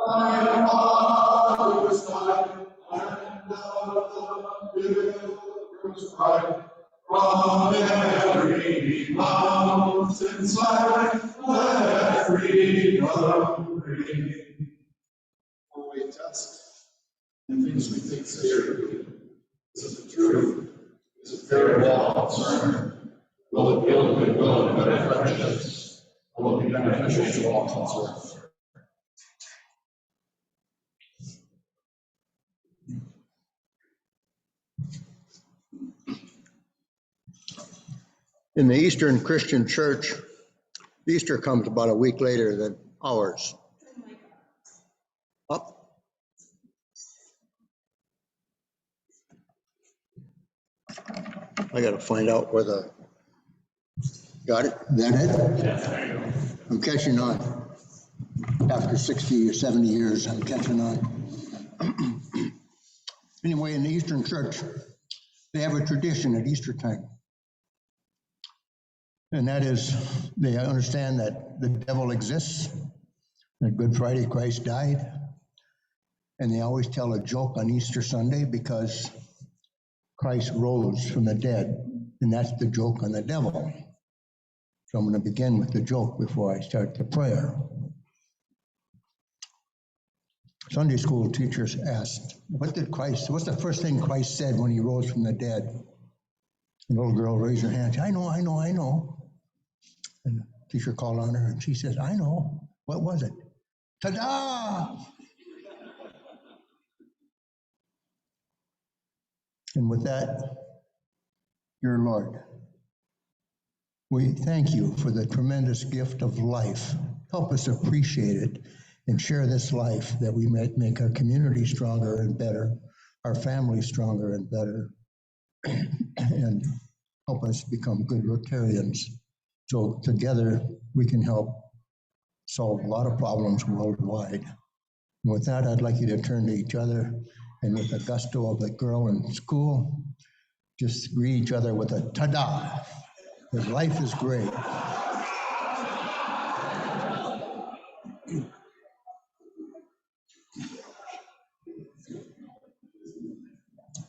My father's side, and the pilgrim's pride. From every mountainside, let freedom ring. For we test the things we think seriously. Is it the truth? Is it fair to all concerned? Will it build goodwill and better friendships? Will it be beneficial to all concerned? In the Eastern Christian Church, Easter comes about a week later than ours. Up. I got to find out where the, got it? Is that it? I'm catching on. After 60 or 70 years, I'm catching on. Anyway, in the Eastern Church, they have a tradition at Easter time. And that is, they understand that the devil exists, that Good Friday Christ died, and they always tell a joke on Easter Sunday because Christ rose from the dead, and that's the joke on the devil. So I'm going to begin with the joke before I start the prayer. Sunday school teachers asked, what's the first thing Christ said when he rose from the dead? The little girl raised her hand, I know. And the teacher called on her and she says, I know. What was it? Ta-da! And with that, dear Lord, we thank you for the tremendous gift of life. Help us appreciate it and share this life that we might make our community stronger and better, our family stronger and better, and help us become good Rotarians. So together we can help solve a lot of problems worldwide. And with that, I'd like you to turn to each other and with the gusto of a girl in school, just greet each other with a ta-da, because life is great.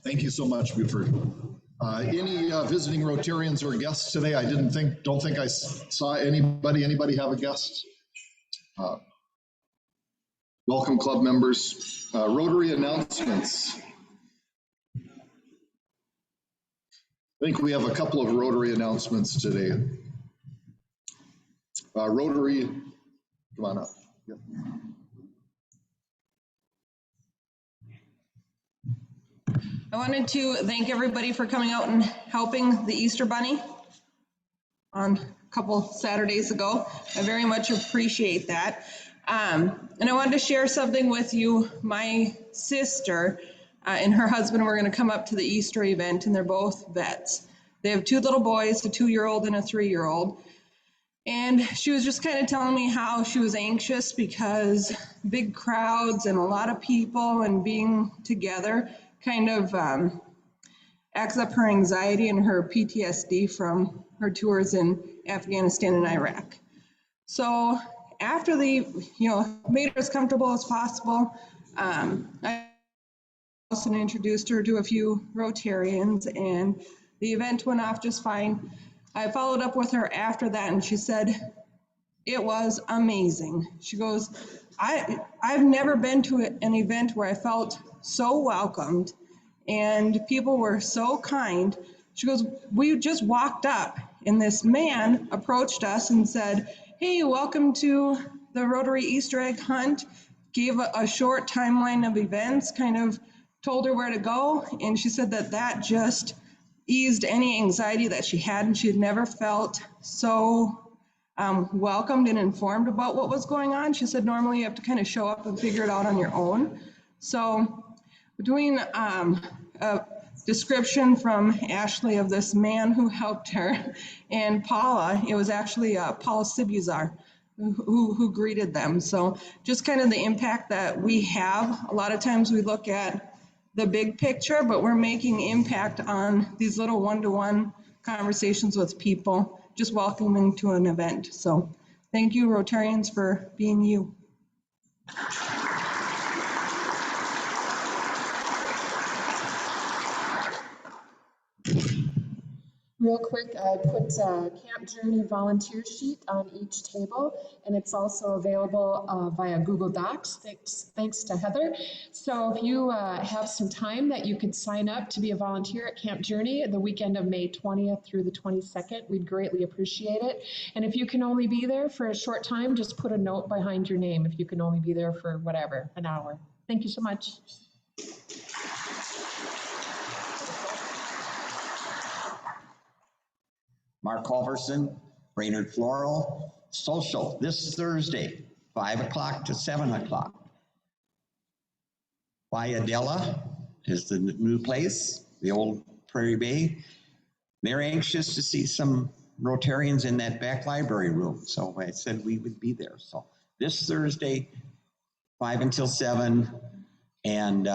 Thank you so much, Buford. Any visiting Rotarians or guests today? I don't think I saw anybody. Anybody have a guest? Welcome, club members. Rotary announcements. I think we have a couple of Rotary announcements today. Rotary, come on up. Yep. I wanted to thank everybody for coming out and helping the Easter Bunny on a couple Saturdays ago. I very much appreciate that. And I wanted to share something with you. My sister and her husband were going to come up to the Easter event, and they're both vets. They have two little boys, a 2-year-old and a 3-year-old. And she was just kind of telling me how she was anxious because big crowds and a lot of people and being together kind of acts up her anxiety and her PTSD from her tours in Afghanistan and Iraq. So after they, made her as comfortable as possible, I also introduced her to a few Rotarians, and the event went off just fine. I followed up with her after that, and she said, it was amazing. She goes, I've never been to an event where I felt so welcomed and people were so kind. She goes, we just walked up and this man approached us and said, hey, welcome to the Rotary Easter egg hunt, gave a short timeline of events, kind of told her where to go. And she said that just eased any anxiety that she had, and she had never felt so welcomed and informed about what was going on. She said normally you have to kind of show up and figure it out on your own. So between a description from Ashley of this man who helped her and Paula, it was actually Paula Sibuzar who greeted them. So just kind of the impact that we have. A lot of times we look at the big picture, but we're making impact on these little one-to-one conversations with people, just welcoming to an event. So thank you, Rotarians, for being you. Real quick, I put a Camp Journey volunteer sheet on each table, and it's also available via Google Docs, thanks to Heather. So if you have some time that you could sign up to be a volunteer at Camp Journey the weekend of May 20th through the 22nd, we'd greatly appreciate it. And if you can only be there for a short time, just put a note behind your name if you can only be there for whatever, an hour. Thank you so much. Mark Culverson, Brainerd Floral, social this Thursday, 5 o'clock to 7 o'clock. Viadella is the new place, the old Prairie Bay. They're anxious to see some Rotarians in that back library room, so I said we would be there. So this Thursday, 5 until 7, and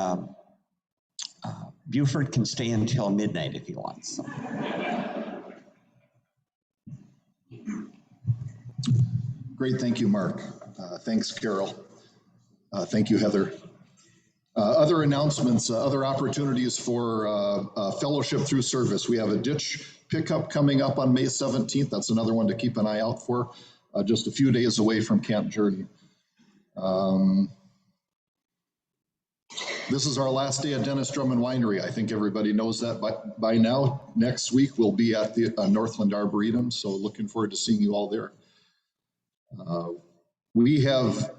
Buford can stay until midnight if he wants. So. Great, thank you, Mark. Thanks, Carol. Thank you, Heather. Other announcements, other opportunities for fellowship through service. We have a ditch pickup coming up on May 17th. That's another one to keep an eye out for, just a few days away from Camp Journey. This is our last day at Dennis Drummond Winery. I think everybody knows that by now. Next week, we'll be at the Northland Arboretum, so looking forward to seeing you all there. We have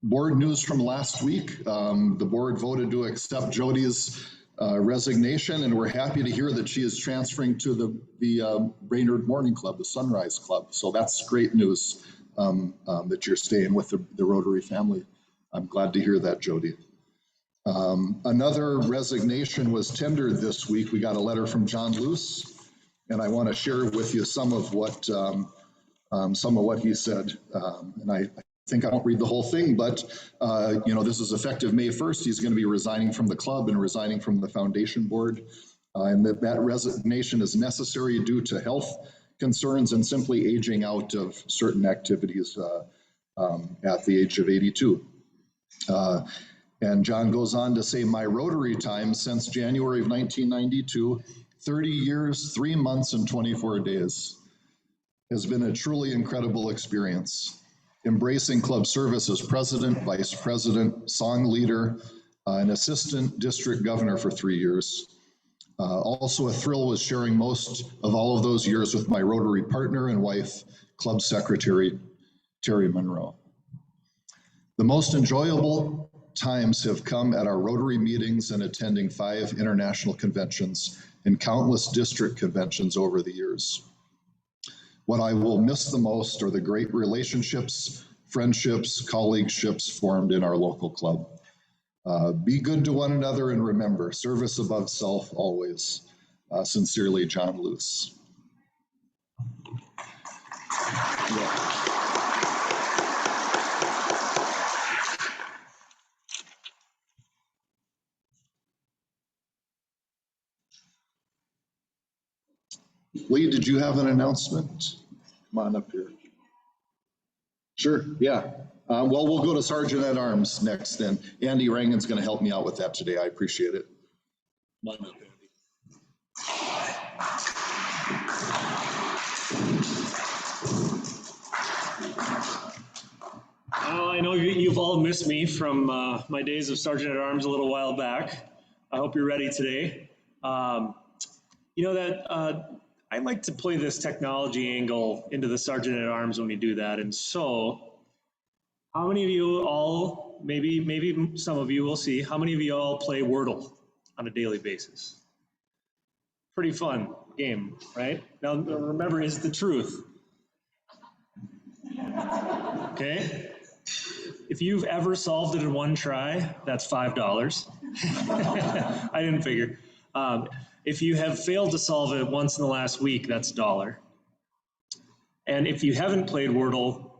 board news from last week. The board voted to accept Jody's resignation, and we're happy to hear that she is transferring to the Brainerd Morning Club, the Sunrise Club. So that's great news that you're staying with the Rotary family. I'm glad to hear that, Jody. Another resignation was tendered this week. We got a letter from John Luce, and I want to share with you some of what he said. And I think I won't read the whole thing, but this is effective May 1st. He's going to be resigning from the club and resigning from the foundation board, and that resignation is necessary due to health concerns and simply aging out of certain activities at the age of 82. And John goes on to say, my Rotary time since January of 1992, 30 years, 3 months, and 24 days, has been a truly incredible experience. Embracing club service as president, vice president, song leader, and assistant district governor for 3 years. Also a thrill was sharing most of all of those years with my Rotary partner and wife, club secretary, Terry Monroe. The most enjoyable times have come at our Rotary meetings and attending 5 international conventions and countless district conventions over the years. What I will miss the most are the great relationships, friendships, colleagueships formed in our local club. Be good to one another and remember, service above self always. Sincerely, John Luce. Yeah. Lee, did you have an announcement? Come on up here. Sure, yeah. Well, we'll go to Sergeant at Arms next then. Andy Rangan's going to help me out with that today. I appreciate it. Come on up, Andy. I know you've all missed me from my days of Sergeant at Arms a little while back. I hope you're ready today. I like to play this technology angle into the Sergeant at Arms when we do that. And so, how many of you all, maybe some of you will see, how many of you all play Wordle on a daily basis? Pretty fun game, right? Now remember, is the truth. Okay? If you've ever solved it in one try, that's $5. I didn't figure. If you have failed to solve it once in the last week, that's $1. And if you haven't played Wordle,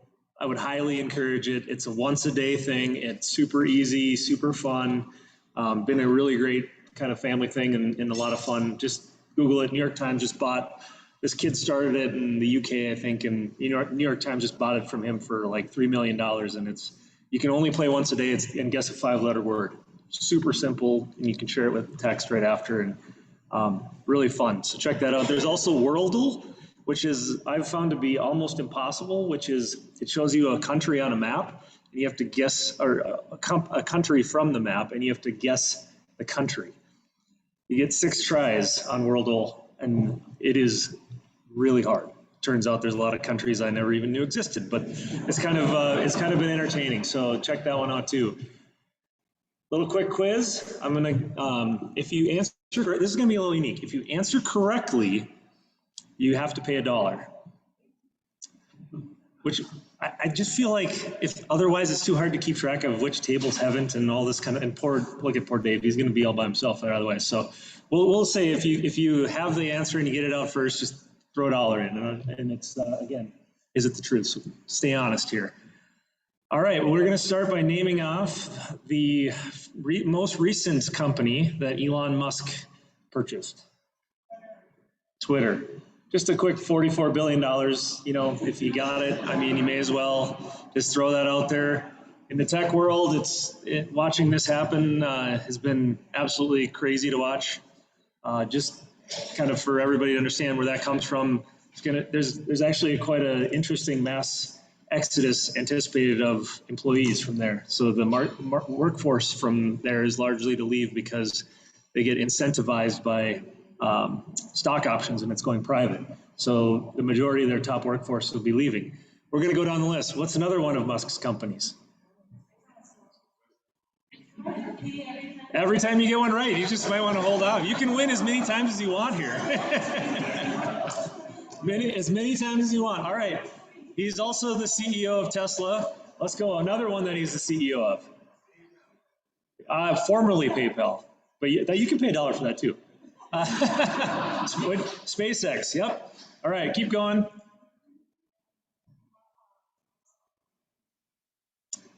I would highly encourage it. It's a once a day thing. It's super easy, super fun. Been a really great kind of family thing and a lot of fun. Just Google it. New York Times just bought, this kid started it in the UK, I think, and New York Times just bought it from him for like $3 million. And you can only play once a day and guess a 5-letter word. Super simple, and you can share it with text right after. And Really fun. So check that out. There's also Worldle, which is I've found to be almost impossible, which is it shows you a country on a map and you have to guess, or a country from the map, and you have to guess the country. You get 6 tries on Worldle, and it is really hard. Turns out there's a lot of countries I never even knew existed, but it's kind of been entertaining. So check that one out too. Little quick quiz. I'm gonna, if you answer, this is gonna be a little unique. If you answer correctly, you have to pay $1. Which I just feel like if otherwise it's too hard to keep track of which tables haven't and all this kind of, and look at poor Dave, he's gonna be all by himself there otherwise. So we'll say if you have the answer and you get it out first, just throw $1 in, and it's again, is it the truth? So stay honest here. All right, well, we're going to start by naming off the most recent company that Elon Musk purchased. Twitter. Just a quick $44 billion, you know, if you got it, I mean, you may as well just throw that out there. In the tech world, watching this happen has been absolutely crazy to watch. Just kind of for everybody to understand where that comes from, there's actually quite an interesting mass exodus anticipated of employees from there. So the workforce from there is largely to leave because they get incentivized by stock options and it's going private. So the majority of their top workforce will be leaving. We're going to go down the list. What's another one of Musk's companies? Every time you get one right, you just might want to hold off. You can win as many times as you want here. As many times as you want. All right. He's also the CEO of Tesla. Let's go. Another one that he's the CEO of. Formerly PayPal, but you can pay $1 for that too. SpaceX. Yep. All right, keep going.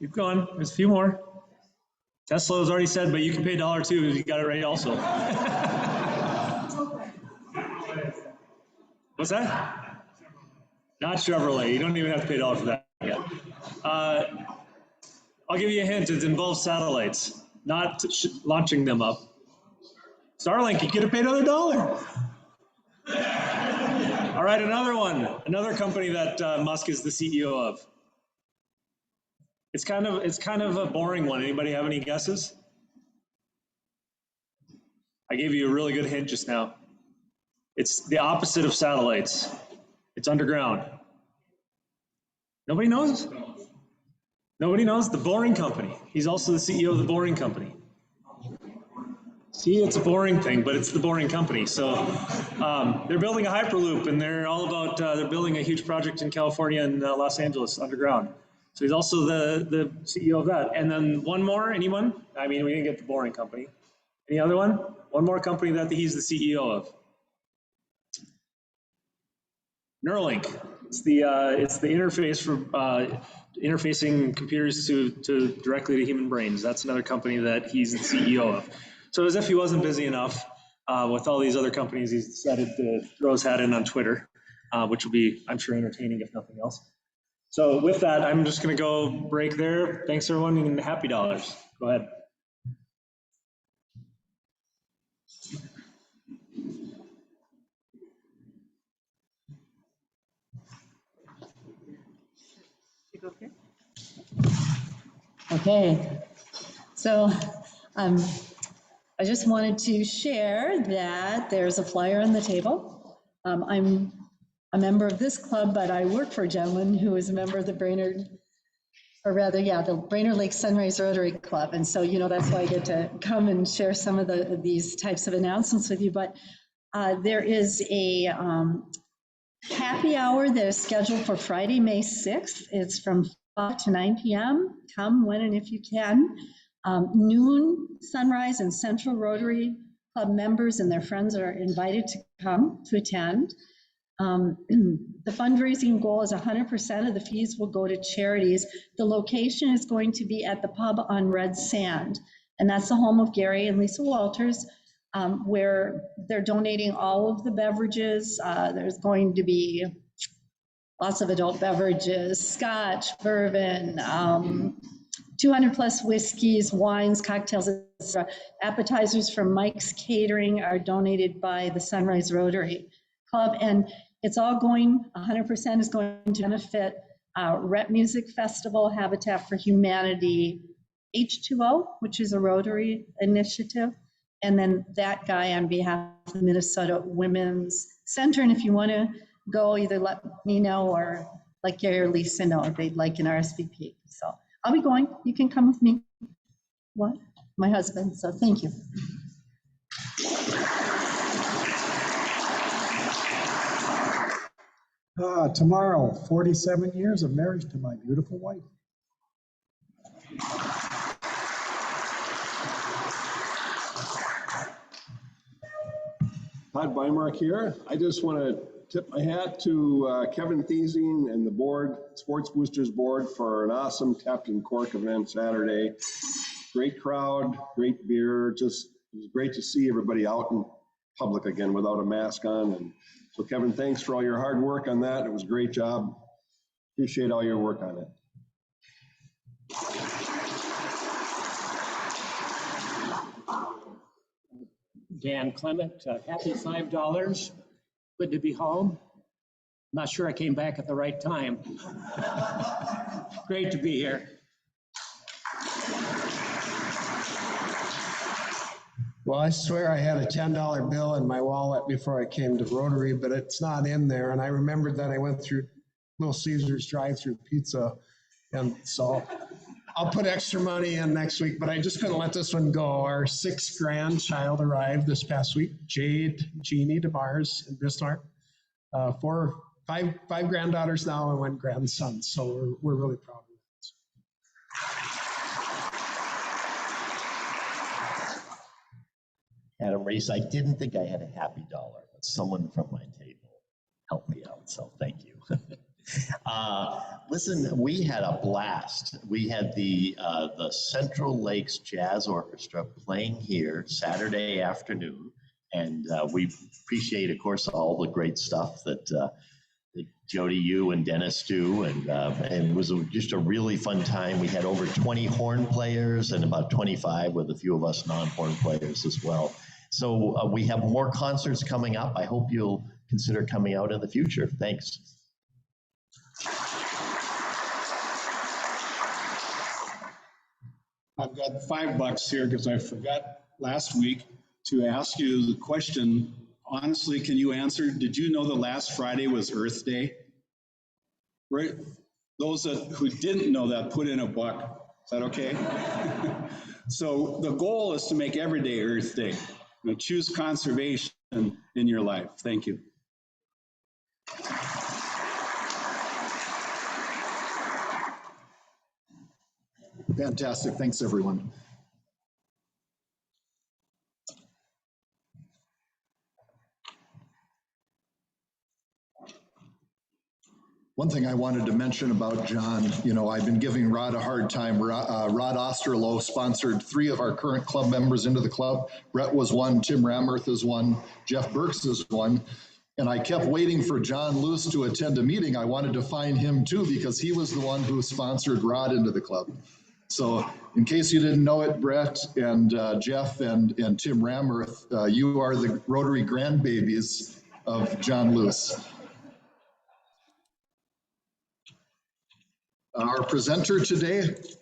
Keep going. There's a few more. Tesla was already said, but you can pay $1 too. You got it right also. What's that? Not Chevrolet. You don't even have to pay $1 for that yet. I'll give you a hint. It involves satellites, not launching them up. Starlink, you could have paid another $1. All right, another one. Another company that Musk is the CEO of. It's kind of a boring one. Anybody have any guesses? I gave you a really good hint just now. It's the opposite of satellites. It's underground. Nobody knows? Nobody knows? The Boring Company. He's also the CEO of the Boring Company. See, it's a boring thing, but it's the Boring Company. So they're building a Hyperloop, and they're all about, they're building a huge project in California and Los Angeles underground. So he's also the CEO of that. And then one more, anyone? I mean, we didn't get the Boring Company. Any other one? One more company that he's the CEO of. Neuralink. It's the interface for interfacing computers to directly to human brains. That's another company that he's the CEO of. So as if he wasn't busy enough with all these other companies, he's decided to throw his hat in on Twitter, which will be, I'm sure, entertaining if nothing else. So with that, I'm just going to go break there. Thanks, everyone, and happy dollars. Go ahead. Okay, so I just wanted to share that there's a flyer on the table. I'm a member of this club, but I work for a gentleman who is a member of the Brainerd, or rather, yeah, the Brainerd Lakes Sunrise Rotary Club. And so, you know, that's why I get to come and share some of these types of announcements with you. But there is a happy hour that is scheduled for Friday, May 6th. It's from 5 to 9 p.m. Come when and if you can. Noon Sunrise and Central Rotary Club members and their friends are invited to come to attend. The fundraising goal is 100% of the fees will go to charities. The location is going to be at the pub on Red Sand, and that's the home of Gary and Lisa Walters, where they're donating all of the beverages. There's going to be lots of adult beverages, scotch, bourbon, 200 plus whiskeys, wines, cocktails, etc. Appetizers from Mike's Catering are donated by the Sunrise Rotary Club, and it's all going, 100% is going to benefit Rep Music Festival, Habitat for Humanity, H2O, which is a Rotary initiative, and then that guy on behalf of the Minnesota Women's Center. And if you want to go, either let me know or let Gary or Lisa know if they'd like an RSVP. So I'll be going. You can come with me. What? My husband. So thank you. Tomorrow, 47 years of marriage to my beautiful wife. Todd Bymark here. I just want to tip my hat to Kevin Thiesing and the board, Sports Boosters board, for an awesome Captain Cork event Saturday. Great crowd, great beer. Just it was great to see everybody out in public again without a mask on. And so Kevin, thanks for all your hard work on that. It was a great job. Appreciate all your work on it. Dan Clement, happy $5. Good to be home. Not sure I came back at the right time. Great to be here. Well, I swear I had a $10 bill in my wallet before I came to Rotary, but it's not in there. And I remembered that I went through Little Caesars drive-through pizza. And so I'll put extra money in next week, but I just couldn't let this one go. Our 6th grandchild arrived this past week, Jade Jeannie DeMars in Bismarck. 5 granddaughters now and 1 grandson. So we're really proud of it. Adam Reese, I didn't think I had a happy dollar, but someone from my table helped me out, so thank you. Listen, we had a blast. We had the Central Lakes Jazz Orchestra playing here Saturday afternoon, and we appreciate, of course, all the great stuff that Jody, you and Dennis do, and it was just a really fun time. We had over 20 horn players and about 25 with a few of us non-horn players as well. So we have more concerts coming up. I hope you'll consider coming out in the future. Thanks. I've got $5 here because I forgot last week to ask you the question. Honestly, can you answer? Did you know that last Friday was Earth Day? Right? Those who didn't know that, put in $1. Is that okay? So the goal is to make every day Earth Day. You know, choose conservation in your life. Thank you. Fantastic. Thanks, everyone. One thing I wanted to mention about John, you know, I've been giving Rod a hard time. Rod Osterloh sponsored 3 of our current club members into the club. Brett was one, Tim Ramerth is one, Jeff Burks is one. And I kept waiting for John Luce to attend a meeting. I wanted to find him too, because he was the one who sponsored Rod into the club. So in case you didn't know it, Brett and Jeff and Tim Ramerth, you are the Rotary grandbabies of John Luce. Our presenter today, is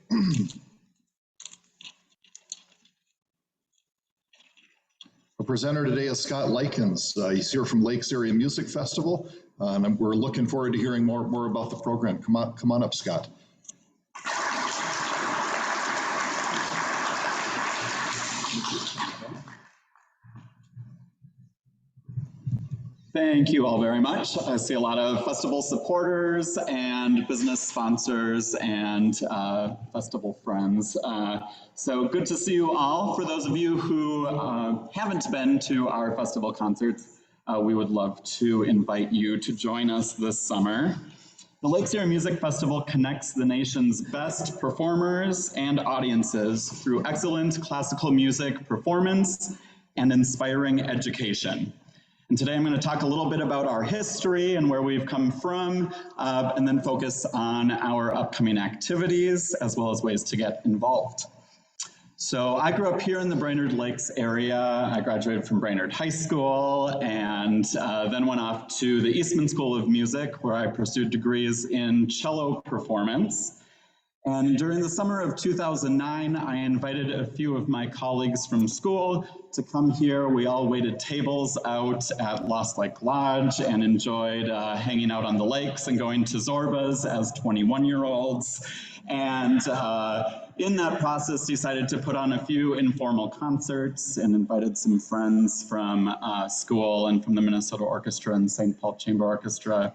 Scott Lykin. He's here from Lakes Area Music Festival, and we're looking forward to hearing more about the program. Come on up, Scott. Thank you all very much. I see a lot of festival supporters and business sponsors and festival friends. So good to see you all. For those of you who haven't been to our festival concerts, we would love to invite you to join us this summer. The Lakes Area Music Festival connects the nation's best performers and audiences through excellent classical music performance and inspiring education. And today I'm going to talk a little bit about our history and where we've come from, and then focus on our upcoming activities as well as ways to get involved. So I grew up here in the Brainerd Lakes area. I graduated from Brainerd High School and then went off to the Eastman School of Music, where I pursued degrees in cello performance. And during the summer of 2009, I invited a few of my colleagues from school to come here. We all waited tables out at Lost Lake Lodge and enjoyed hanging out on the lakes and going to Zorba's as 21-year-olds. And in that process, decided to put on a few informal concerts and invited some friends from school and from the Minnesota Orchestra and St. Paul Chamber Orchestra.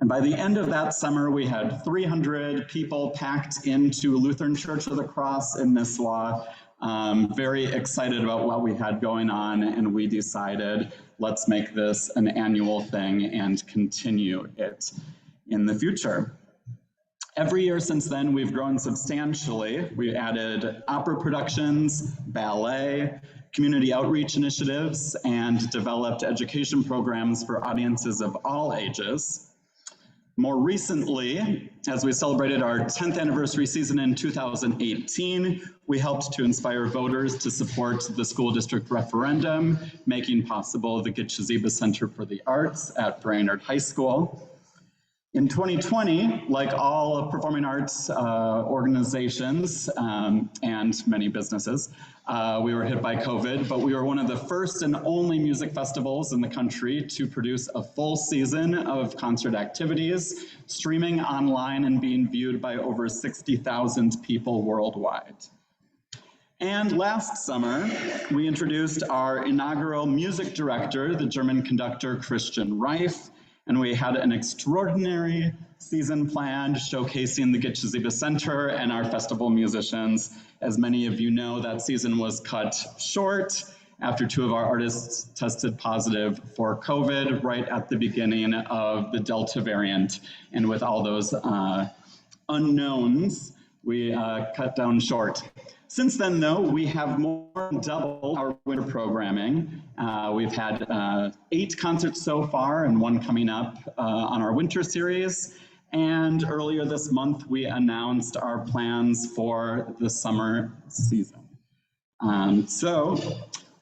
And by the end of that summer, we had 300 people packed into Lutheran Church of the Cross in Nisswa. Very excited about what we had going on, and we decided, let's make this an annual thing and continue it in the future. Every year since then, we've grown substantially. We added opera productions, ballet, community outreach initiatives, and developed education programs for audiences of all ages. More recently, as we celebrated our 10th anniversary season in 2018, we helped to inspire voters to support the school district referendum, making possible the Gitche Center for the Arts at Brainerd High School. In 2020, like all performing arts organizations and many businesses, we were hit by COVID, but we were one of the first and only music festivals in the country to produce a full season of concert activities, streaming online and being viewed by over 60,000 people worldwide. And last summer, we introduced our inaugural music director, the German conductor Christian Reif, and we had an extraordinary season planned showcasing the Gitche Center and our festival musicians. As many of you know, that season was cut short after 2 of our artists tested positive for COVID right at the beginning of the Delta variant. And with all those unknowns, we cut down short. Since then, though, we have more than doubled our winter programming. We've had 8 concerts so far and 1 coming up on our winter series. And earlier this month, we announced our plans for the summer season. So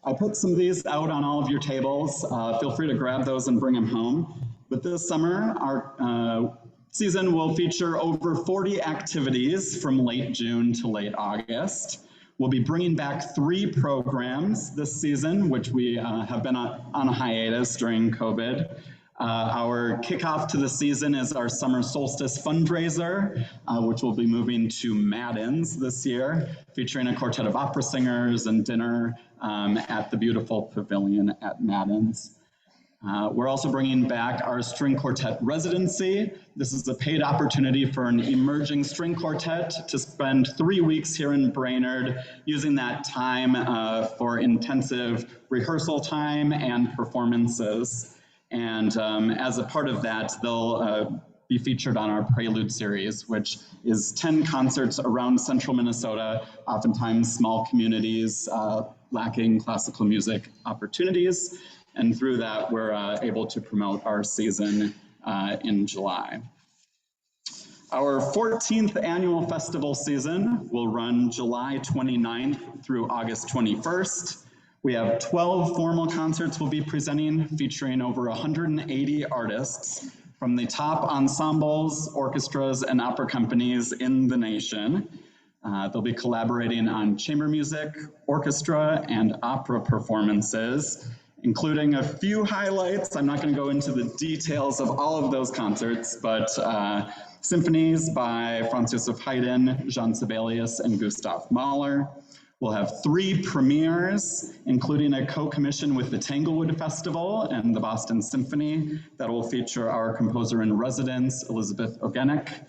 I put some of these out on all of your tables. Feel free to grab those and bring them home. But this summer, our season will feature over 40 activities from late June to late August. We'll be bringing back 3 programs this season, which we have been on a hiatus during COVID. Our kickoff to the season is our summer solstice fundraiser, which will be moving to Madden's this year, featuring a quartet of opera singers and dinner at the beautiful pavilion at Madden's. We're also bringing back our string quartet residency. This is a paid opportunity for an emerging string quartet to spend 3 weeks here in Brainerd, using that time for intensive rehearsal time and performances. And as a part of that, they'll be featured on our Prelude series, which is 10 concerts around central Minnesota, oftentimes small communities lacking classical music opportunities. And through that, we're able to promote our season in July. Our 14th annual festival season will run July 29th through August 21st. We have 12 formal concerts we'll be presenting, featuring over 180 artists from the top ensembles, orchestras, and opera companies in the nation. They'll be collaborating on chamber music, orchestra, and opera performances, including a few highlights. I'm not going to go into the details of all of those concerts, but symphonies by Franz Joseph Haydn, Jean Sibelius, and Gustav Mahler. We'll have 3 premieres, including a co-commission with the Tanglewood Festival and the Boston Symphony that will feature our composer in residence, Elizabeth Ogenek.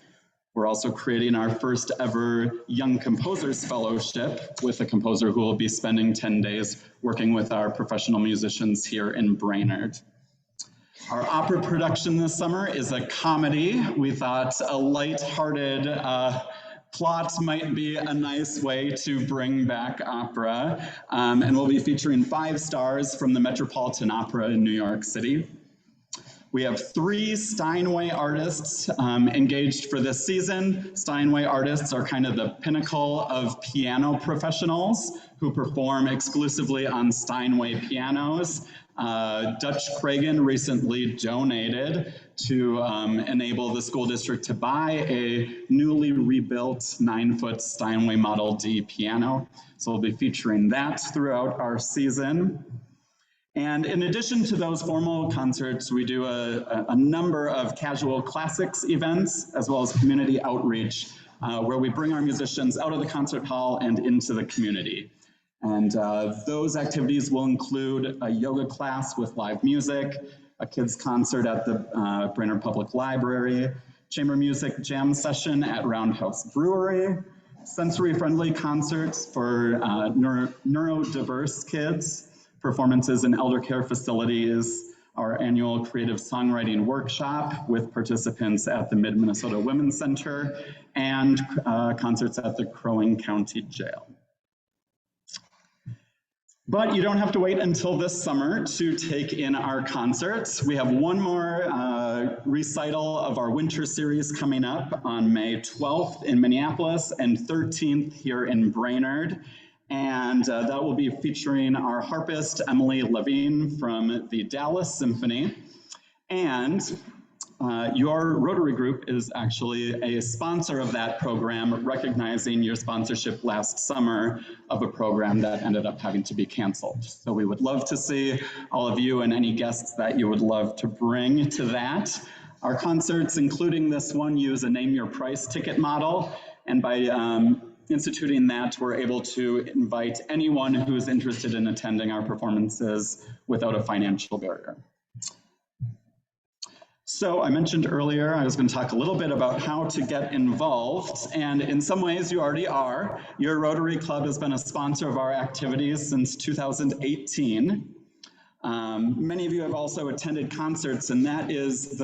We're also creating our first ever Young Composers Fellowship with a composer who will be spending 10 days working with our professional musicians here in Brainerd. Our opera production this summer is a comedy. We thought a lighthearted plot might be a nice way to bring back opera. And we'll be featuring 5 stars from the Metropolitan Opera in New York City. We have 3 Steinway artists engaged for this season. Steinway artists are kind of the pinnacle of piano professionals who perform exclusively on Steinway pianos. Dutch Cragen recently donated to enable the school district to buy a newly rebuilt 9-foot Steinway Model D piano. So we'll be featuring that throughout our season. And in addition to those formal concerts, we do a number of casual classics events, as well as community outreach, where we bring our musicians out of the concert hall and into the community. And those activities will include a yoga class with live music, a kids concert at the Brainerd Public Library, chamber music jam session at Roundhouse Brewery, sensory-friendly concerts for neurodiverse kids, performances in elder care facilities, our annual creative songwriting workshop with participants at the Mid-Minnesota Women's Center, and concerts at the Crow Wing County Jail. But you don't have to wait until this summer to take in our concerts. We have one more recital of our winter series coming up on May 12th in Minneapolis and 13th here in Brainerd. And that will be featuring our harpist, Emily Levine from the Dallas Symphony. And your Rotary group is actually a sponsor of that program, recognizing your sponsorship last summer of a program that ended up having to be canceled. So we would love to see all of you and any guests that you would love to bring to that. Our concerts, including this one, use a name your price ticket model. And by instituting that, we're able to invite anyone who is interested in attending our performances without a financial barrier. So I mentioned earlier, I was going to talk a little bit about how to get involved, and in some ways you already are. Your Rotary Club has been a sponsor of our activities since 2018. Many of you have also attended concerts, and that is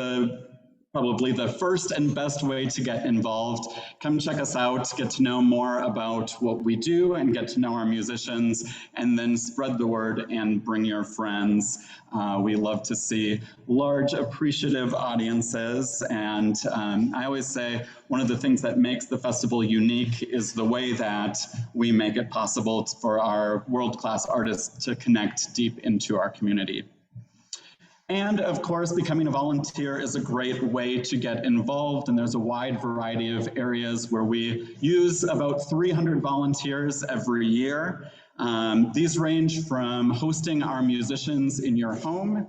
probably the first and best way to get involved. Come check us out, get to know more about what we do and get to know our musicians, and then spread the word and bring your friends. We love to see large appreciative audiences, and I always say one of the things that makes the festival unique is the way that we make it possible for our world-class artists to connect deep into our community. And of course, becoming a volunteer is a great way to get involved, and there's a wide variety of areas where we use about 300 volunteers every year. These range from hosting our musicians in your home.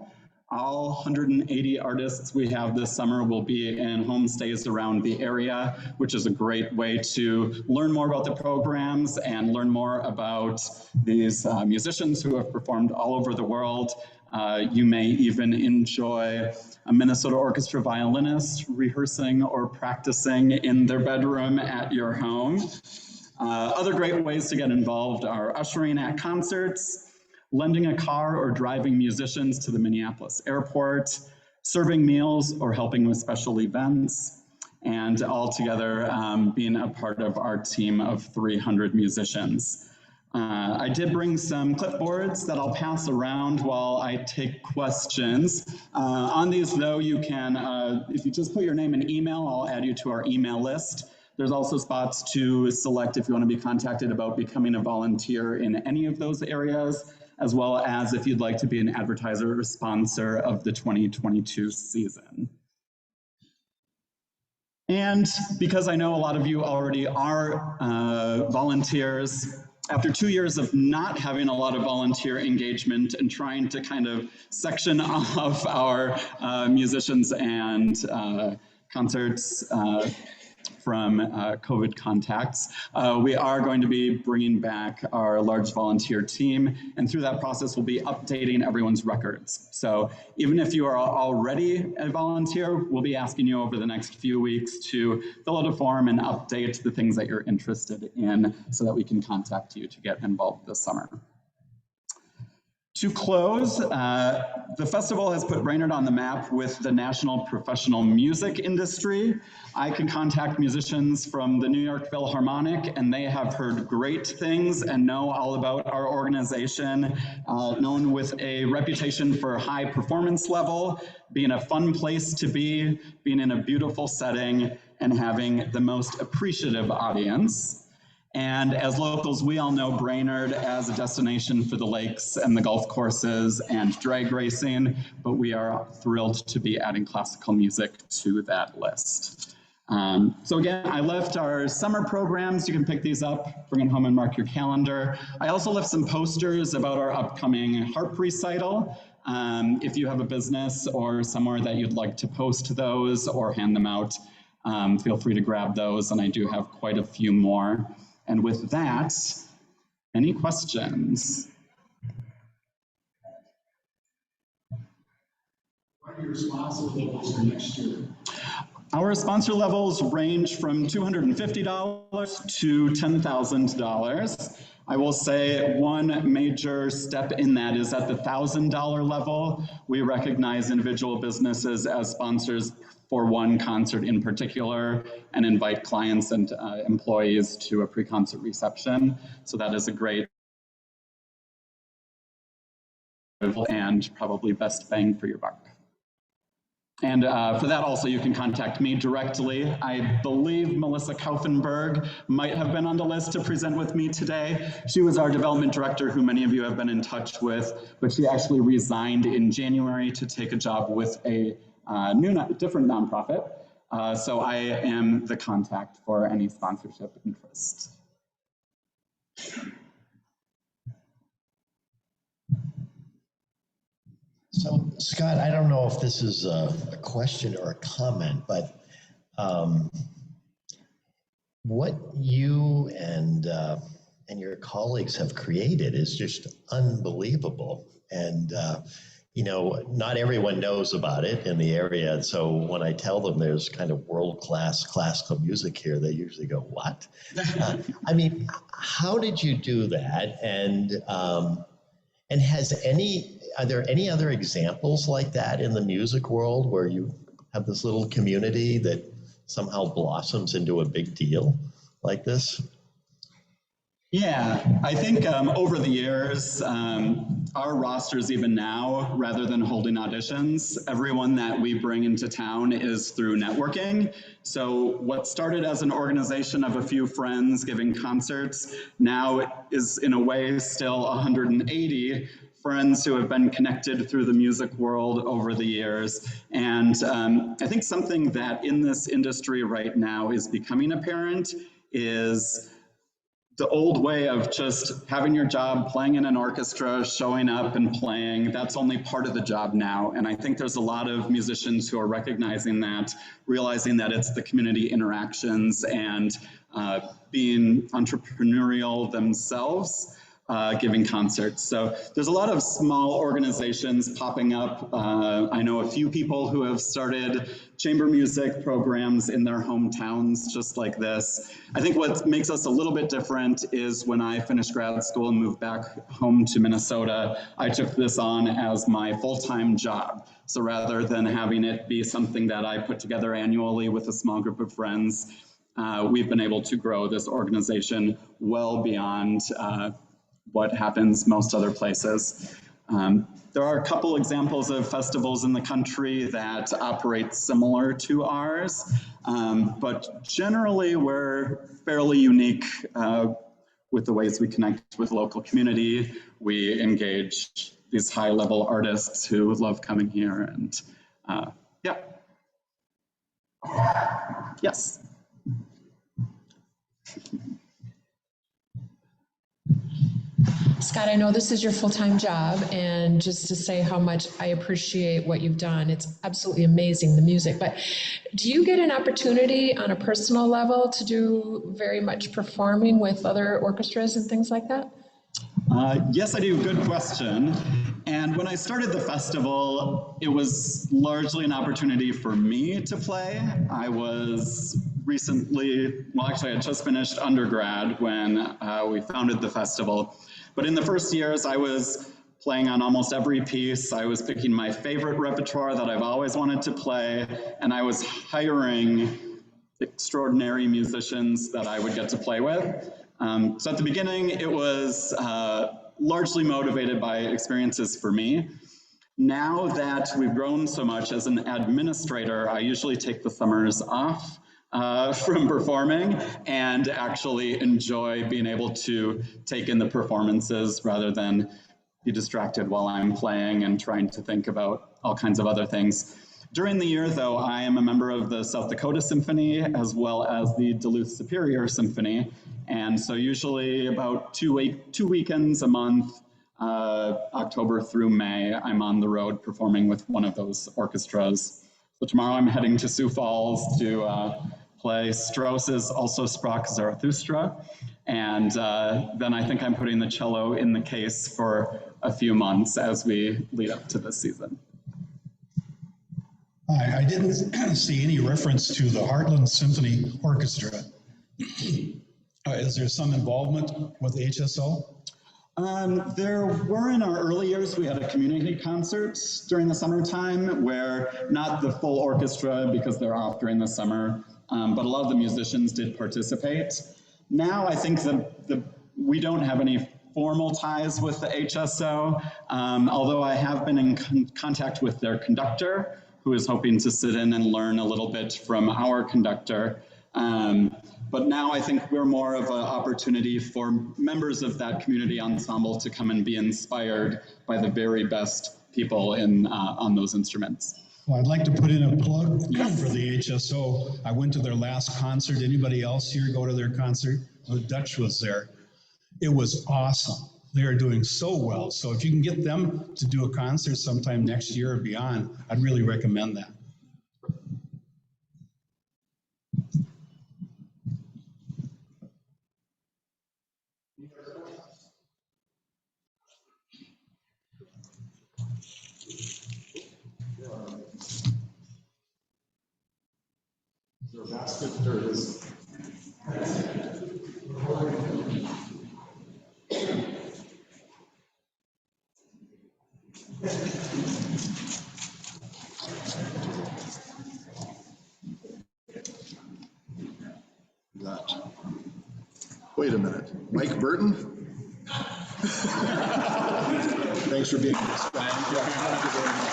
All 180 artists we have this summer will be in homestays around the area, which is a great way to learn more about the programs and learn more about these musicians who have performed all over the world. You may even enjoy a Minnesota orchestra violinist rehearsing or practicing in their bedroom at your home. Other great ways to get involved are ushering at concerts, lending a car or driving musicians to the Minneapolis airport, serving meals or helping with special events, and all together being a part of our team of 300 musicians. I did bring some clipboards that I'll pass around while I take questions. On these, though, you can, if you just put your name and email, I'll add you to our email list. There's also spots to select if you want to be contacted about becoming a volunteer in any of those areas, as well as if you'd like to be an advertiser or sponsor of the 2022 season. And because I know a lot of you already are volunteers, after 2 years of not having a lot of volunteer engagement and trying to kind of section off our musicians and concerts from COVID contacts, we are going to be bringing back our large volunteer team, and through that process we'll be updating everyone's records. So even if you are already a volunteer, we'll be asking you over the next few weeks to fill out a form and update the things that you're interested in so that we can contact you to get involved this summer. To close, the festival has put Brainerd on the map with the national professional music industry. I can contact musicians from the New York Philharmonic, and they have heard great things and know all about our organization, known with a reputation for high performance level, being a fun place to be, being in a beautiful setting, and having the most appreciative audience. And as locals, we all know Brainerd as a destination for the lakes and the golf courses and drag racing, but we are thrilled to be adding classical music to that list. So again, I left our summer programs. You can pick these up, bring them home and mark your calendar. I also left some posters about our upcoming harp recital. If you have a business or somewhere that you'd like to post those or hand them out, feel free to grab those, and I do have quite a few more. And with that, any questions? What are your sponsor levels for next year? Our sponsor levels range from $250 to $10,000. I will say one major step in that is at the $1,000 level. We recognize individual businesses as sponsors for one concert in particular and invite clients and employees to a pre-concert reception. So that is a great and probably best bang for your buck. And for that also, you can contact me directly. I believe Melissa Kaufenberg might have been on the list to present with me today. She was our development director, who many of you have been in touch with, but she actually resigned in January to take a job with a different nonprofit. So I am the contact for any sponsorship interest. So, Scott, I don't know if this is a question or a comment, but what you and your colleagues have created is just unbelievable. And, you know, not everyone knows about it in the area. And so when I tell them there's kind of world-class classical music here, they usually go, what? I mean, how did you do that? And are there any other examples like that in the music world where you have this little community that somehow blossoms into a big deal like this? Yeah, I think over the years, our rosters even now, rather than holding auditions, everyone that we bring into town is through networking. So what started as an organization of a few friends giving concerts now is in a way still 180 friends who have been connected through the music world over the years. And I think something that in this industry right now is becoming apparent is the old way of just having your job, playing in an orchestra, showing up and playing, that's only part of the job now. And I think there's a lot of musicians who are recognizing that, realizing that it's the community interactions and being entrepreneurial themselves, giving concerts. So there's a lot of small organizations popping up. I know a few people who have started chamber music programs in their hometowns, just like this. I think what makes us a little bit different is when I finished grad school and moved back home to Minnesota, I took this on as my full-time job. So rather than having it be something that I put together annually with a small group of friends, we've been able to grow this organization well beyond what happens most other places. There are a couple examples of festivals in the country that operate similar to ours, but generally we're fairly unique with the ways we connect with local community. We engage these high-level artists who love coming here, and yeah. Yes. Scott, I know this is your full-time job, and just to say how much I appreciate what you've done, it's absolutely amazing, the music, but do you get an opportunity on a personal level to do very much performing with other orchestras and things like that? Yes, I do. Good question. And when I started the festival, it was largely an opportunity for me to play. I was recently, well, actually, I had just finished undergrad when we founded the festival. But in the first years, I was playing on almost every piece. I was picking my favorite repertoire that I've always wanted to play, and I was hiring extraordinary musicians that I would get to play with. So at the beginning, it was largely motivated by experiences for me. Now that we've grown so much as an administrator, I usually take the summers off from performing and actually enjoy being able to take in the performances rather than be distracted while I'm playing and trying to think about all kinds of other things. During the year, though, I am a member of the South Dakota Symphony as well as the Duluth Superior Symphony. And so usually about two weekends a month, October through May, I'm on the road performing with one of those orchestras. So tomorrow I'm heading to Sioux Falls to play Strauss's Also Sprach Zarathustra. And then I think I'm putting the cello in the case for a few months as we lead up to this season. I didn't see any reference to the Heartland Symphony Orchestra. Is there some involvement with HSO? There were in our early years, we had a community concert during the summertime where not the full orchestra because they're off during the summer, but a lot of the musicians did participate. Now I think that we don't have any formal ties with the HSO, although I have been in contact with their conductor, who is hoping to sit in and learn a little bit from our conductor. But now I think we're more of an opportunity for members of that community ensemble to come and be inspired by the very best people on those instruments. Well, I'd like to put in a plug for the HSO. I went to their last concert. Anybody else here go to their concert? The Dutch was there. It was awesome. They are doing so well. So if you can get them to do a concert sometime next year or beyond, I'd really recommend that. Is there a basket? There is. Wait a minute, Mike Burton? Thanks for being with us, Brian. Thank you very much.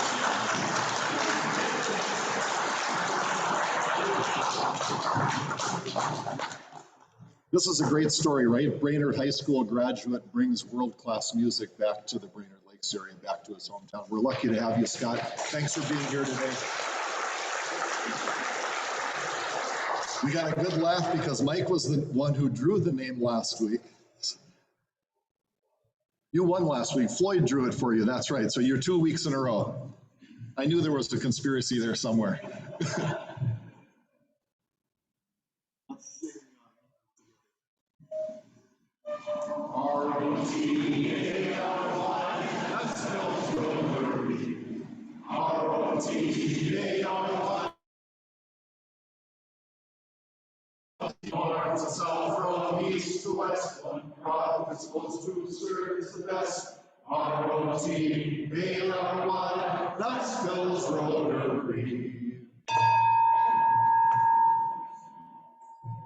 This is a great story, right? Brainerd High School graduate brings world-class music back to the Brainerd Lakes area, back to his hometown. We're lucky to have you, Scott. Thanks for being here today. We got a good laugh because Mike was the one who drew the name last week. You won last week. Floyd drew it for you. That's right. So you're 2 weeks in a row. I knew there was a conspiracy there somewhere. North to south, from east to west, one prophet supposed to serve is the best. R-O-T, they are one, that spells Rotary.